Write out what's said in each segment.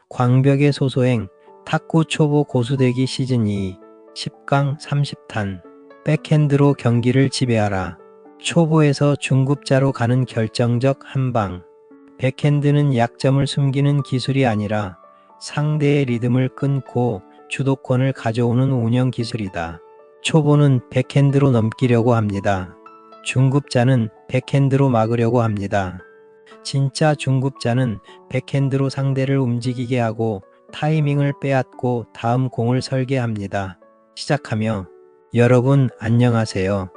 광벽의 소소행, 탁구 초보 고수되기 시즌2 10강 30탄 백핸드로 경기를 지배하라. 초보에서 중급자로 가는 결정적 한방. 백핸드는 약점을 숨기는 기술이 아니라 상대의 리듬을 끊고 주도권을 가져오는 운영 기술이다. 초보는 백핸드로 넘기려고 합니다. 중급자는 백핸드로 막으려고 합니다. 진짜 중급자는 백핸드로 상대를 움직이게 하고 타이밍을 빼앗고 다음 공을 설계합니다. 시작하며 여러분 안녕하세요.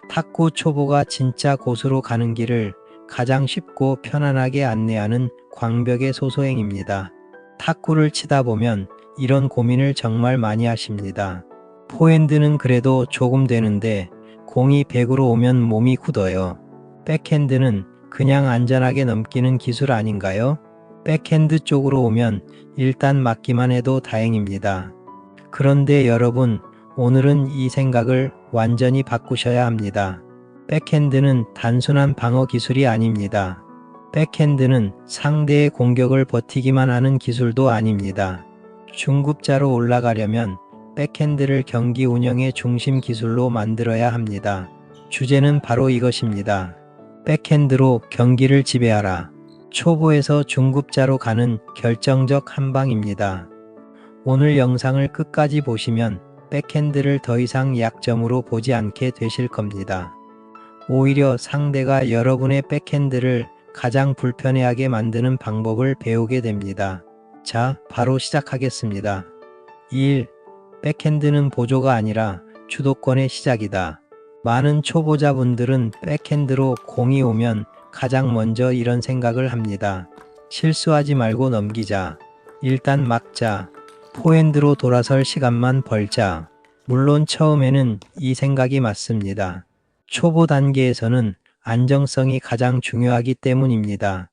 탁구 초보가 진짜 고수로 가는 길을 가장 쉽고 편안하게 안내하는 광벽의 소소행입니다. 탁구를 치다 보면 이런 고민을 정말 많이 하십니다. 포핸드는 그래도 조금 되는데 공이 100으로 오면 몸이 굳어요. 백핸드는 그냥 안전하게 넘기는 기술 아닌가요? 백핸드 쪽으로 오면 일단 맞기만 해도 다행입니다. 그런데 여러분, 오늘은 이 생각을 완전히 바꾸셔야 합니다. 백핸드는 단순한 방어 기술이 아닙니다. 백핸드는 상대의 공격을 버티기만 하는 기술도 아닙니다. 중급자로 올라가려면 백핸드를 경기 운영의 중심 기술로 만들어야 합니다. 주제는 바로 이것입니다. 백핸드로 경기를 지배하라. 초보에서 중급자로 가는 결정적 한방입니다. 오늘 영상을 끝까지 보시면 백핸드를 더 이상 약점으로 보지 않게 되실 겁니다. 오히려 상대가 여러분의 백핸드를 가장 불편해하게 만드는 방법을 배우게 됩니다. 자, 바로 시작하겠습니다. 1. 백핸드는 보조가 아니라 주도권의 시작이다. 많은 초보자분들은 백핸드로 공이 오면 가장 먼저 이런 생각을 합니다. 실수하지 말고 넘기자. 일단 막자. 포핸드로 돌아설 시간만 벌자. 물론 처음에는 이 생각이 맞습니다. 초보 단계에서는 안정성이 가장 중요하기 때문입니다.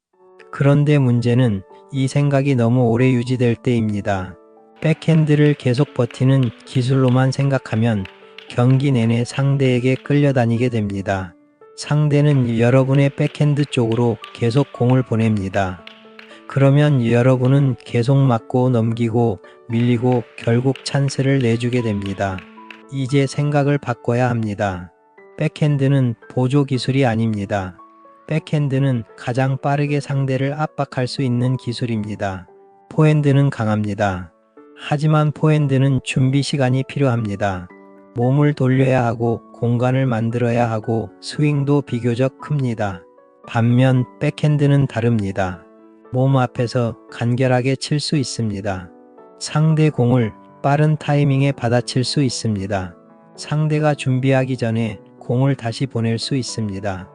그런데 문제는 이 생각이 너무 오래 유지될 때입니다. 백핸드를 계속 버티는 기술로만 생각하면 경기 내내 상대에게 끌려다니게 됩니다. 상대는 여러분의 백핸드 쪽으로 계속 공을 보냅니다. 그러면 여러분은 계속 맞고 넘기고 밀리고 결국 찬스를 내주게 됩니다. 이제 생각을 바꿔야 합니다. 백핸드는 보조 기술이 아닙니다. 백핸드는 가장 빠르게 상대를 압박할 수 있는 기술입니다. 포핸드는 강합니다. 하지만 포핸드는 준비 시간이 필요합니다. 몸을 돌려야 하고 공간을 만들어야 하고 스윙도 비교적 큽니다. 반면 백핸드는 다릅니다. 몸 앞에서 간결하게 칠 수 있습니다. 상대 공을 빠른 타이밍에 받아칠 수 있습니다. 상대가 준비하기 전에 공을 다시 보낼 수 있습니다.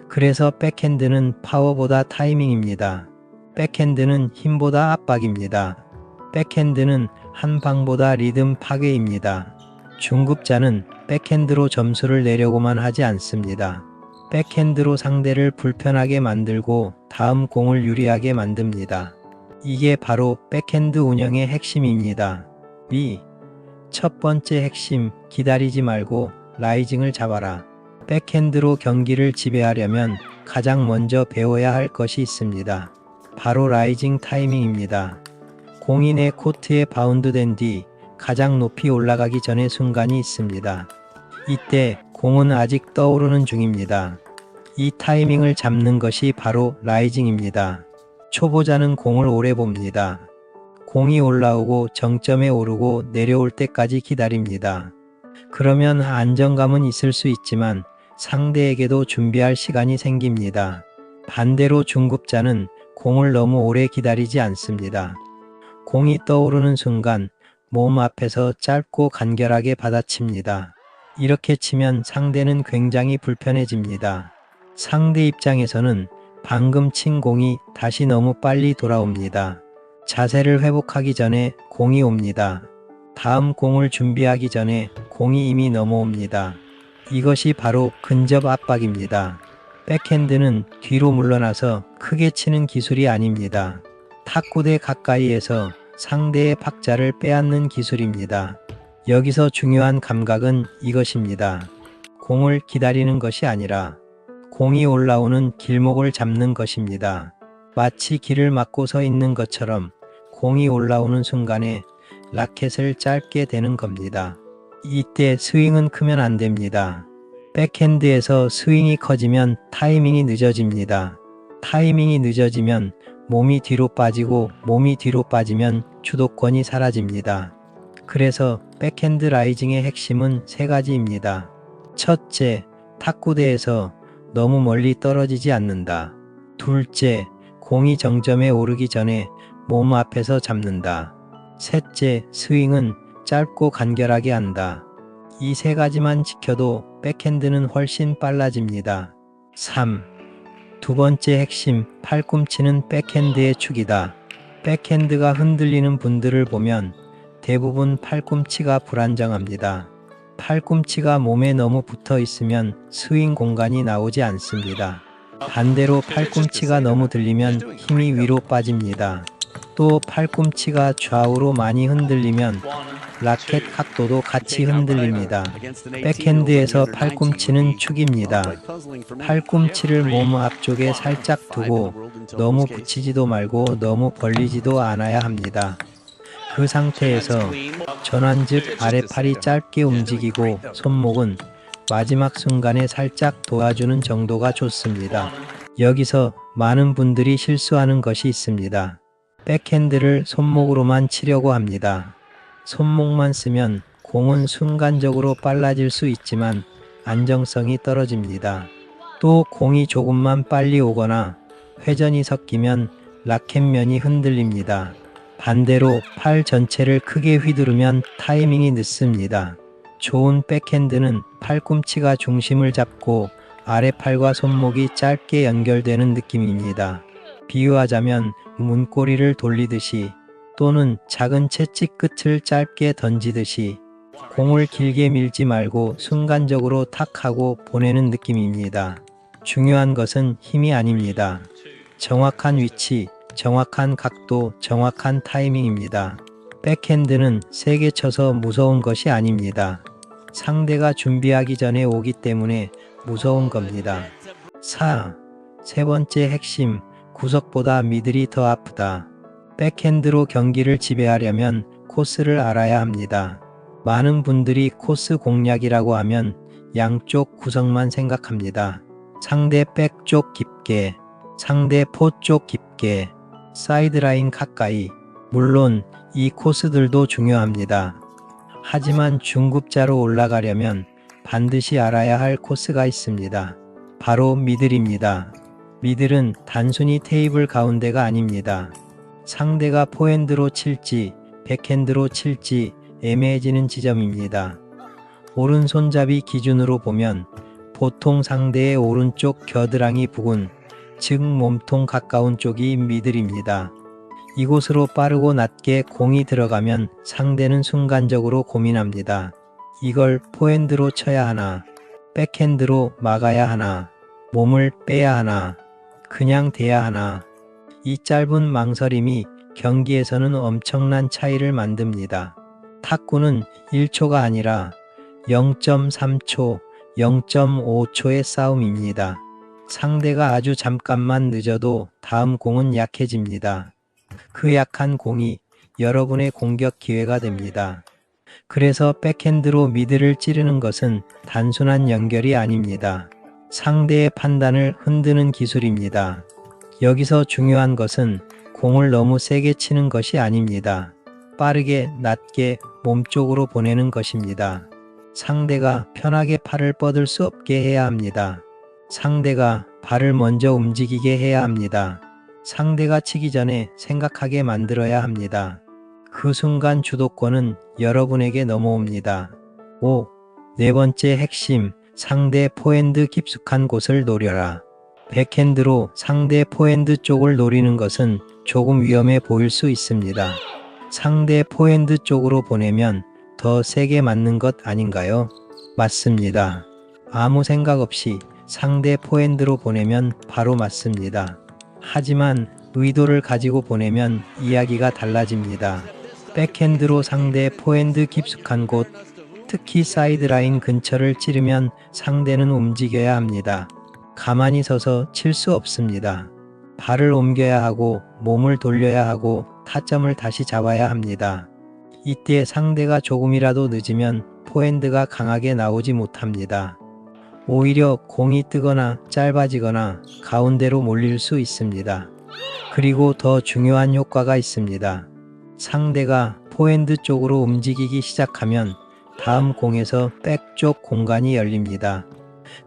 그래서 백핸드는 파워보다 타이밍입니다. 백핸드는 힘보다 압박입니다. 백핸드는 한 방보다 리듬 파괴입니다. 중급자는 백핸드로 점수를 내려고만 하지 않습니다. 백핸드로 상대를 불편하게 만들고 다음 공을 유리하게 만듭니다. 이게 바로 백핸드 운영의 핵심입니다. B. 첫 번째 핵심, 기다리지 말고 라이징을 잡아라. 백핸드로 경기를 지배하려면 가장 먼저 배워야 할 것이 있습니다. 바로 라이징 타이밍입니다. 공이 내 코트에 바운드된 뒤 가장 높이 올라가기 전의 순간이 있습니다. 이때 공은 아직 떠오르는 중입니다. 이 타이밍을 잡는 것이 바로 라이징입니다. 초보자는 공을 오래 봅니다. 공이 올라오고 정점에 오르고 내려올 때까지 기다립니다. 그러면 안정감은 있을 수 있지만 상대에게도 준비할 시간이 생깁니다. 반대로 중급자는 공을 너무 오래 기다리지 않습니다. 공이 떠오르는 순간 몸 앞에서 짧고 간결하게 받아칩니다. 이렇게 치면 상대는 굉장히 불편해집니다. 상대 입장에서는 방금 친 공이 다시 너무 빨리 돌아옵니다. 자세를 회복하기 전에 공이 옵니다. 다음 공을 준비하기 전에 공이 이미 넘어옵니다. 이것이 바로 근접 압박입니다. 백핸드는 뒤로 물러나서 크게 치는 기술이 아닙니다. 탁구대 가까이에서 상대의 박자를 빼앗는 기술입니다. 여기서 중요한 감각은 이것입니다. 공을 기다리는 것이 아니라 공이 올라오는 길목을 잡는 것입니다. 마치 길을 막고 서 있는 것처럼 공이 올라오는 순간에 라켓을 짧게 대는 겁니다. 이때 스윙은 크면 안 됩니다. 백핸드에서 스윙이 커지면 타이밍이 늦어집니다. 타이밍이 늦어지면 몸이 뒤로 빠지고 몸이 뒤로 빠지면 주도권이 사라집니다. 그래서 백핸드 라이징의 핵심은 세 가지입니다. 첫째, 탁구대에서 너무 멀리 떨어지지 않는다. 둘째, 공이 정점에 오르기 전에 몸 앞에서 잡는다. 셋째, 스윙은 짧고 간결하게 한다. 이 세 가지만 지켜도 백핸드는 훨씬 빨라집니다. 3. 두 번째 핵심, 팔꿈치는 백핸드의 축이다. 백핸드가 흔들리는 분들을 보면 대부분 팔꿈치가 불안정합니다. 팔꿈치가 몸에 너무 붙어 있으면 스윙 공간이 나오지 않습니다. 반대로 팔꿈치가 너무 들리면 힘이 위로 빠집니다. 또 팔꿈치가 좌우로 많이 흔들리면 라켓 각도도 같이 흔들립니다. 백핸드에서 팔꿈치는 축입니다. 팔꿈치를 몸 앞쪽에 살짝 두고 너무 붙이지도 말고 너무 벌리지도 않아야 합니다. 그 상태에서 전환 즉 아래팔이 짧게 움직이고 손목은 마지막 순간에 살짝 도와주는 정도가 좋습니다. 여기서 많은 분들이 실수하는 것이 있습니다. 백핸드를 손목으로만 치려고 합니다. 손목만 쓰면 공은 순간적으로 빨라질 수 있지만 안정성이 떨어집니다. 또 공이 조금만 빨리 오거나 회전이 섞이면 라켓면이 흔들립니다. 반대로 팔 전체를 크게 휘두르면 타이밍이 늦습니다. 좋은 백핸드는 팔꿈치가 중심을 잡고 아래팔과 손목이 짧게 연결되는 느낌입니다. 비유하자면 문고리를 돌리듯이 또는 작은 채찍 끝을 짧게 던지듯이 공을 길게 밀지 말고 순간적으로 탁 하고 보내는 느낌입니다. 중요한 것은 힘이 아닙니다. 정확한 위치, 정확한 각도, 정확한 타이밍입니다. 백핸드는 세게 쳐서 무서운 것이 아닙니다. 상대가 준비하기 전에 오기 때문에 무서운 겁니다. 4. 세 번째 핵심, 구석보다 미들이 더 아프다. 백핸드로 경기를 지배하려면 코스를 알아야 합니다. 많은 분들이 코스 공략이라고 하면 양쪽 구석만 생각합니다. 상대 백 쪽 깊게, 상대 포 쪽 깊게, 사이드라인 가까이. 물론 이 코스들도 중요합니다. 하지만 중급자로 올라가려면 반드시 알아야 할 코스가 있습니다. 바로 미들입니다. 미들은 단순히 테이블 가운데가 아닙니다. 상대가 포핸드로 칠지 백핸드로 칠지 애매해지는 지점입니다. 오른손잡이 기준으로 보면 보통 상대의 오른쪽 겨드랑이 부근, 즉 몸통 가까운 쪽이 미들입니다. 이곳으로 빠르고 낮게 공이 들어가면 상대는 순간적으로 고민합니다. 이걸 포핸드로 쳐야 하나, 백핸드로 막아야 하나, 몸을 빼야 하나, 그냥 대야 하나. 이 짧은 망설임이 경기에서는 엄청난 차이를 만듭니다. 탁구는 1초가 아니라 0.3초, 0.5초의 싸움입니다. 상대가 아주 잠깐만 늦어도 다음 공은 약해집니다. 그 약한 공이 여러분의 공격 기회가 됩니다. 그래서 백핸드로 미들을 찌르는 것은 단순한 연결이 아닙니다. 상대의 판단을 흔드는 기술입니다. 여기서 중요한 것은 공을 너무 세게 치는 것이 아닙니다. 빠르게 낮게 몸쪽으로 보내는 것입니다. 상대가 편하게 팔을 뻗을 수 없게 해야 합니다. 상대가 발을 먼저 움직이게 해야 합니다. 상대가 치기 전에 생각하게 만들어야 합니다. 그 순간 주도권은 여러분에게 넘어옵니다. 5. 네 번째 핵심, 상대 포핸드 깊숙한 곳을 노려라. 백핸드로 상대 포핸드 쪽을 노리는 것은 조금 위험해 보일 수 있습니다. 상대 포핸드 쪽으로 보내면 더 세게 맞는 것 아닌가요? 맞습니다. 아무 생각 없이 상대 포핸드로 보내면 바로 맞습니다. 하지만 의도를 가지고 보내면 이야기가 달라집니다. 백핸드로 상대 포핸드 깊숙한 곳, 특히 사이드라인 근처를 찌르면 상대는 움직여야 합니다. 가만히 서서 칠 수 없습니다. 발을 옮겨야 하고 몸을 돌려야 하고 타점을 다시 잡아야 합니다. 이때 상대가 조금이라도 늦으면 포핸드가 강하게 나오지 못합니다. 오히려 공이 뜨거나 짧아지거나 가운데로 몰릴 수 있습니다. 그리고 더 중요한 효과가 있습니다. 상대가 포핸드 쪽으로 움직이기 시작하면 다음 공에서 백 쪽 공간이 열립니다.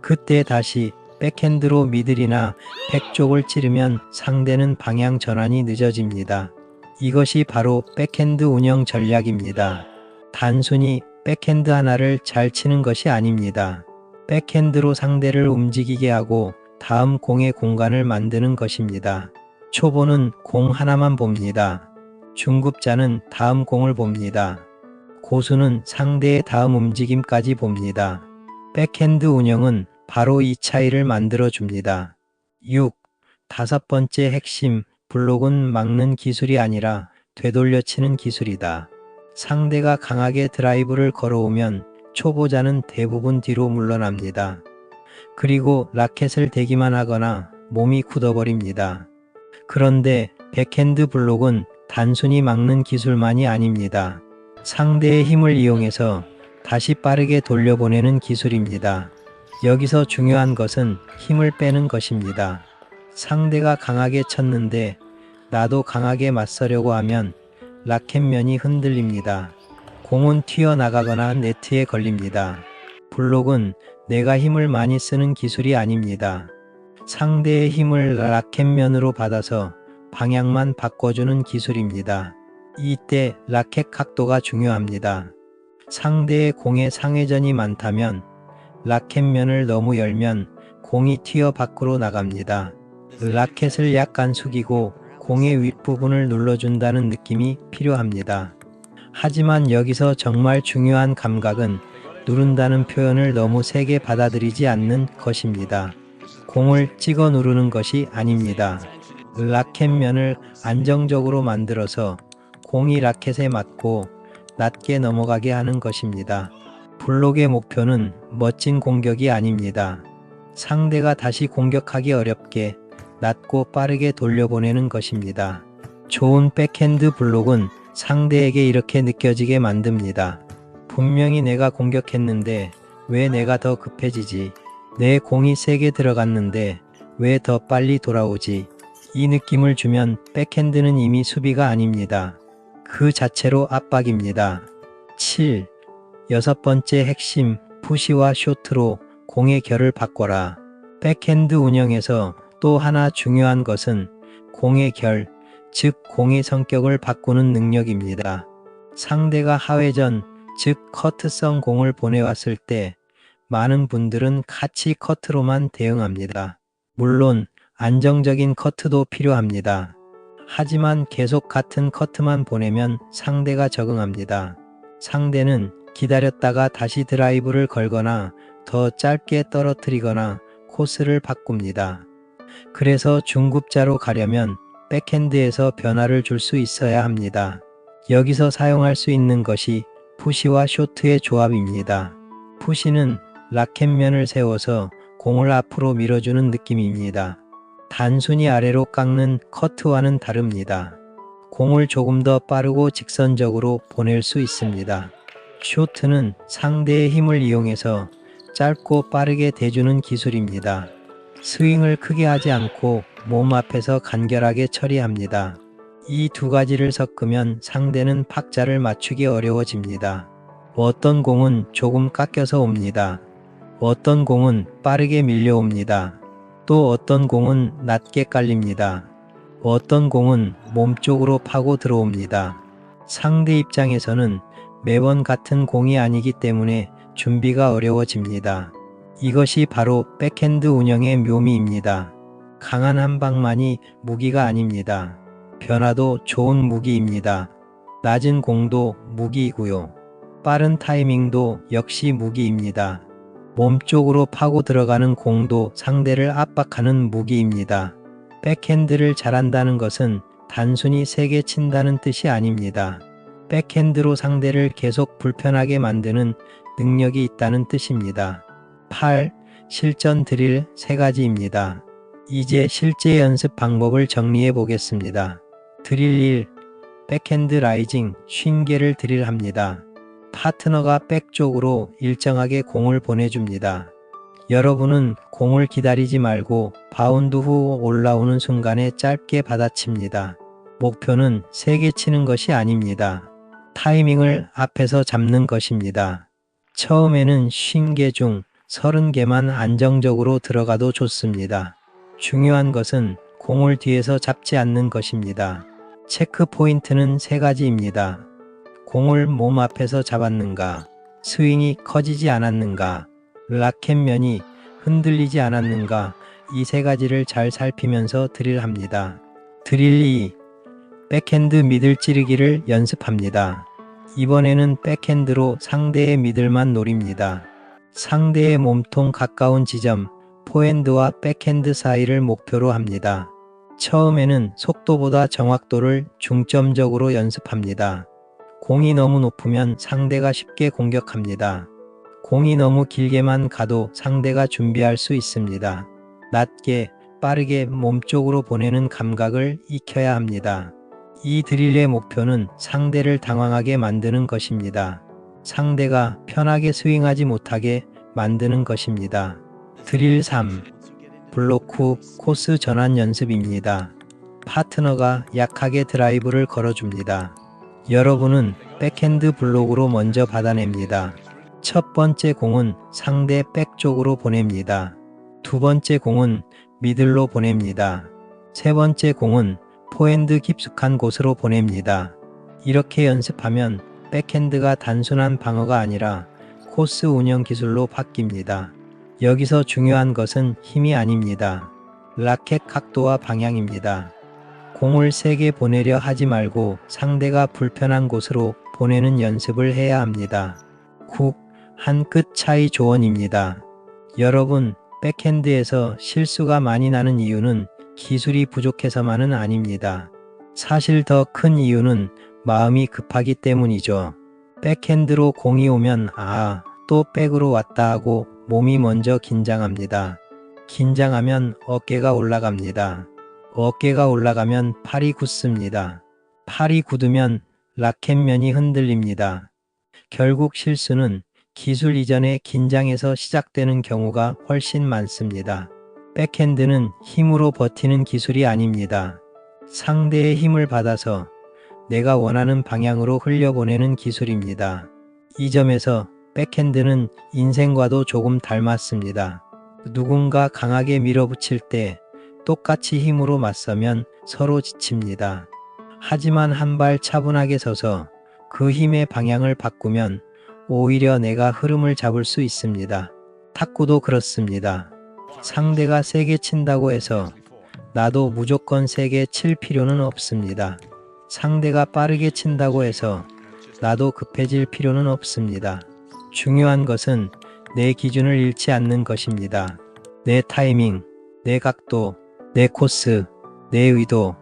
그때 다시 백핸드로 미들이나 백 쪽을 찌르면 상대는 방향 전환이 늦어집니다. 이것이 바로 백핸드 운영 전략입니다. 단순히 백핸드 하나를 잘 치는 것이 아닙니다. 백핸드로 상대를 움직이게 하고 다음 공의 공간을 만드는 것입니다. 초보는 공 하나만 봅니다. 중급자는 다음 공을 봅니다. 고수는 상대의 다음 움직임까지 봅니다. 백핸드 운영은 바로 이 차이를 만들어 줍니다. 6. 다섯 번째 핵심, 블록은 막는 기술이 아니라 되돌려 치는 기술이다. 상대가 강하게 드라이브를 걸어오면 초보자는 대부분 뒤로 물러납니다. 그리고 라켓을 대기만 하거나 몸이 굳어버립니다. 그런데 백핸드 블록은 단순히 막는 기술만이 아닙니다. 상대의 힘을 이용해서 다시 빠르게 돌려보내는 기술입니다. 여기서 중요한 것은 힘을 빼는 것입니다. 상대가 강하게 쳤는데 나도 강하게 맞서려고 하면 라켓면이 흔들립니다. 공은 튀어나가거나 네트에 걸립니다. 블록은 내가 힘을 많이 쓰는 기술이 아닙니다. 상대의 힘을 라켓면으로 받아서 방향만 바꿔주는 기술입니다. 이때 라켓 각도가 중요합니다. 상대의 공에 상회전이 많다면 라켓면을 너무 열면 공이 튀어 밖으로 나갑니다. 라켓을 약간 숙이고 공의 윗부분을 눌러준다는 느낌이 필요합니다. 하지만 여기서 정말 중요한 감각은 누른다는 표현을 너무 세게 받아들이지 않는 것입니다. 공을 찍어 누르는 것이 아닙니다. 라켓면을 안정적으로 만들어서 공이 라켓에 맞고 낮게 넘어가게 하는 것입니다. 블록의 목표는 멋진 공격이 아닙니다. 상대가 다시 공격하기 어렵게 낮고 빠르게 돌려보내는 것입니다. 좋은 백핸드 블록은 상대에게 이렇게 느껴지게 만듭니다. 분명히 내가 공격했는데 왜 내가 더 급해지지? 내 공이 세게 들어갔는데 왜 더 빨리 돌아오지? 이 느낌을 주면 백핸드는 이미 수비가 아닙니다. 그 자체로 압박입니다. 7. 여섯 번째 핵심, 푸시와 쇼트로 공의 결을 바꿔라. 백핸드 운영에서 또 하나 중요한 것은 공의 결, 즉 공의 성격을 바꾸는 능력입니다. 상대가 하회전, 즉 커트성 공을 보내왔을 때 많은 분들은 카치 커트로만 대응합니다. 물론 안정적인 커트도 필요합니다. 하지만 계속 같은 커트만 보내면 상대가 적응합니다. 상대는 기다렸다가 다시 드라이브를 걸거나 더 짧게 떨어뜨리거나 코스를 바꿉니다. 그래서 중급자로 가려면 백핸드에서 변화를 줄 수 있어야 합니다. 여기서 사용할 수 있는 것이 푸시와 쇼트의 조합입니다. 푸시는 라켓면을 세워서 공을 앞으로 밀어주는 느낌입니다. 단순히 아래로 깎는 커트와는 다릅니다. 공을 조금 더 빠르고 직선적으로 보낼 수 있습니다. 쇼트는 상대의 힘을 이용해서 짧고 빠르게 대주는 기술입니다. 스윙을 크게 하지 않고 몸 앞에서 간결하게 처리합니다. 이 두 가지를 섞으면 상대는 박자를 맞추기 어려워집니다. 어떤 공은 조금 깎여서 옵니다. 어떤 공은 빠르게 밀려옵니다. 또 어떤 공은 낮게 깔립니다. 어떤 공은 몸쪽으로 파고 들어옵니다. 상대 입장에서는 매번 같은 공이 아니기 때문에 준비가 어려워집니다. 이것이 바로 백핸드 운영의 묘미입니다. 강한 한 방만이 무기가 아닙니다. 변화도 좋은 무기입니다. 낮은 공도 무기이고요. 빠른 타이밍도 역시 무기입니다. 몸쪽으로 파고 들어가는 공도 상대를 압박하는 무기입니다. 백핸드를 잘한다는 것은 단순히 세게 친다는 뜻이 아닙니다. 백핸드로 상대를 계속 불편하게 만드는 능력이 있다는 뜻입니다. 8. 실전 드릴 3가지입니다. 이제 실제 연습 방법을 정리해 보겠습니다. 드릴 1. 백핸드 라이징 50개를 드릴합니다. 파트너가 백 쪽으로 일정하게 공을 보내줍니다. 여러분은 공을 기다리지 말고 바운드 후 올라오는 순간에 짧게 받아칩니다. 목표는 세게 치는 것이 아닙니다. 타이밍을 앞에서 잡는 것입니다. 처음에는 50개 중 30개만 안정적으로 들어가도 좋습니다. 중요한 것은 공을 뒤에서 잡지 않는 것입니다. 체크 포인트는 3가지입니다. 공을 몸 앞에서 잡았는가, 스윙이 커지지 않았는가, 라켓면이 흔들리지 않았는가, 이 3가지를 잘 살피면서 드릴합니다. 드릴 2. 백핸드 미들 찌르기를 연습합니다. 이번에는 백핸드로 상대의 미들만 노립니다. 상대의 몸통 가까운 지점, 포핸드와 백핸드 사이를 목표로 합니다. 처음에는 속도보다 정확도를 중점적으로 연습합니다. 공이 너무 높으면 상대가 쉽게 공격합니다. 공이 너무 길게만 가도 상대가 준비할 수 있습니다. 낮게, 빠르게 몸쪽으로 보내는 감각을 익혀야 합니다. 이 드릴의 목표는 상대를 당황하게 만드는 것입니다. 상대가 편하게 스윙하지 못하게 만드는 것입니다. 드릴 3. 블록 후 코스 전환 연습입니다. 파트너가 약하게 드라이브를 걸어줍니다. 여러분은 백핸드 블록으로 먼저 받아냅니다. 첫 번째 공은 상대 백 쪽으로 보냅니다. 두 번째 공은 미들로 보냅니다. 세 번째 공은 포핸드 깊숙한 곳으로 보냅니다. 이렇게 연습하면 백핸드가 단순한 방어가 아니라 코스 운영 기술로 바뀝니다. 여기서 중요한 것은 힘이 아닙니다. 라켓 각도와 방향입니다. 공을 세게 보내려 하지 말고 상대가 불편한 곳으로 보내는 연습을 해야 합니다. 훅, 한 끗 차이 조언입니다. 여러분, 백핸드에서 실수가 많이 나는 이유는 기술이 부족해서만은 아닙니다. 사실 더 큰 이유는 마음이 급하기 때문이죠. 백핸드로 공이 오면 또 백으로 왔다 하고 몸이 먼저 긴장합니다. 긴장하면 어깨가 올라갑니다. 어깨가 올라가면 팔이 굳습니다. 팔이 굳으면 라켓면이 흔들립니다. 결국 실수는 기술 이전에 긴장해서 시작되는 경우가 훨씬 많습니다. 백핸드는 힘으로 버티는 기술이 아닙니다. 상대의 힘을 받아서 내가 원하는 방향으로 흘려보내는 기술입니다. 이 점에서 백핸드는 인생과도 조금 닮았습니다. 누군가 강하게 밀어붙일 때 똑같이 힘으로 맞서면 서로 지칩니다. 하지만 한 발 차분하게 서서 그 힘의 방향을 바꾸면 오히려 내가 흐름을 잡을 수 있습니다. 탁구도 그렇습니다. 상대가 세게 친다고 해서 나도 무조건 세게 칠 필요는 없습니다. 상대가 빠르게 친다고 해서 나도 급해질 필요는 없습니다. 중요한 것은 내 기준을 잃지 않는 것입니다. 내 타이밍, 내 각도, 내 코스, 내 의도,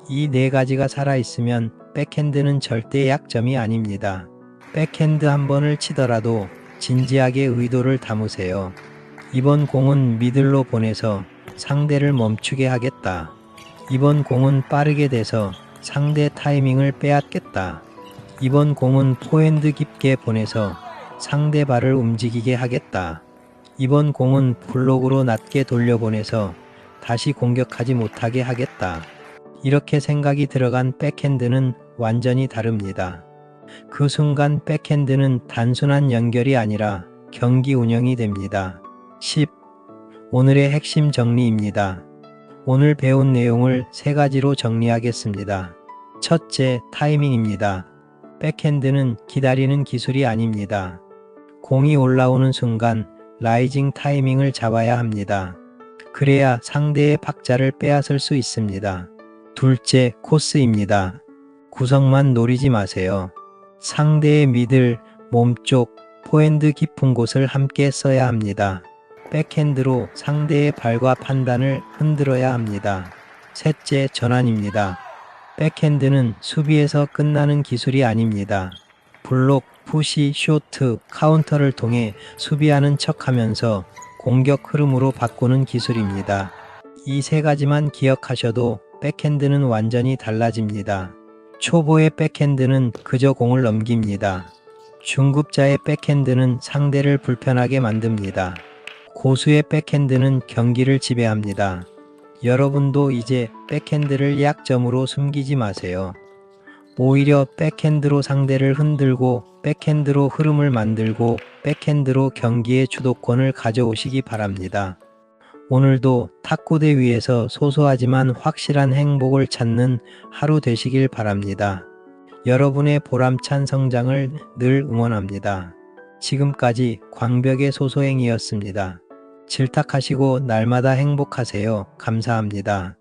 이 4가지가 살아있으면 백핸드는 절대 약점이 아닙니다. 백핸드 한 번을 치더라도 진지하게 의도를 담으세요. 이번 공은 미들로 보내서 상대를 멈추게 하겠다. 이번 공은 빠르게 돼서 상대 타이밍을 빼앗겠다. 이번 공은 포핸드 깊게 보내서 상대 발을 움직이게 하겠다. 이번 공은 블록으로 낮게 돌려보내서 다시 공격하지 못하게 하겠다. 이렇게 생각이 들어간 백핸드는 완전히 다릅니다. 그 순간 백핸드는 단순한 연결이 아니라 경기 운영이 됩니다. 10. 오늘의 핵심 정리입니다. 오늘 배운 내용을 3가지로 정리하겠습니다. 첫째, 타이밍입니다. 백핸드는 기다리는 기술이 아닙니다. 공이 올라오는 순간 라이징 타이밍을 잡아야 합니다. 그래야 상대의 박자를 빼앗을 수 있습니다. 둘째, 코스입니다. 구석만 노리지 마세요. 상대의 미들, 몸쪽, 포핸드 깊은 곳을 함께 써야 합니다. 백핸드로 상대의 발과 판단을 흔들어야 합니다. 셋째, 전환입니다. 백핸드는 수비에서 끝나는 기술이 아닙니다. 블록, 푸시, 쇼트, 카운터를 통해 수비하는 척하면서 공격 흐름으로 바꾸는 기술입니다. 이 세 가지만 기억하셔도 백핸드는 완전히 달라집니다. 초보의 백핸드는 그저 공을 넘깁니다. 중급자의 백핸드는 상대를 불편하게 만듭니다. 고수의 백핸드는 경기를 지배합니다. 여러분도 이제 백핸드를 약점으로 숨기지 마세요. 오히려 백핸드로 상대를 흔들고 백핸드로 흐름을 만들고 백핸드로 경기의 주도권을 가져오시기 바랍니다. 오늘도 탁구대 위에서 소소하지만 확실한 행복을 찾는 하루 되시길 바랍니다. 여러분의 보람찬 성장을 늘 응원합니다. 지금까지 광벽의 소소행이었습니다. 질탁하시고 날마다 행복하세요. 감사합니다.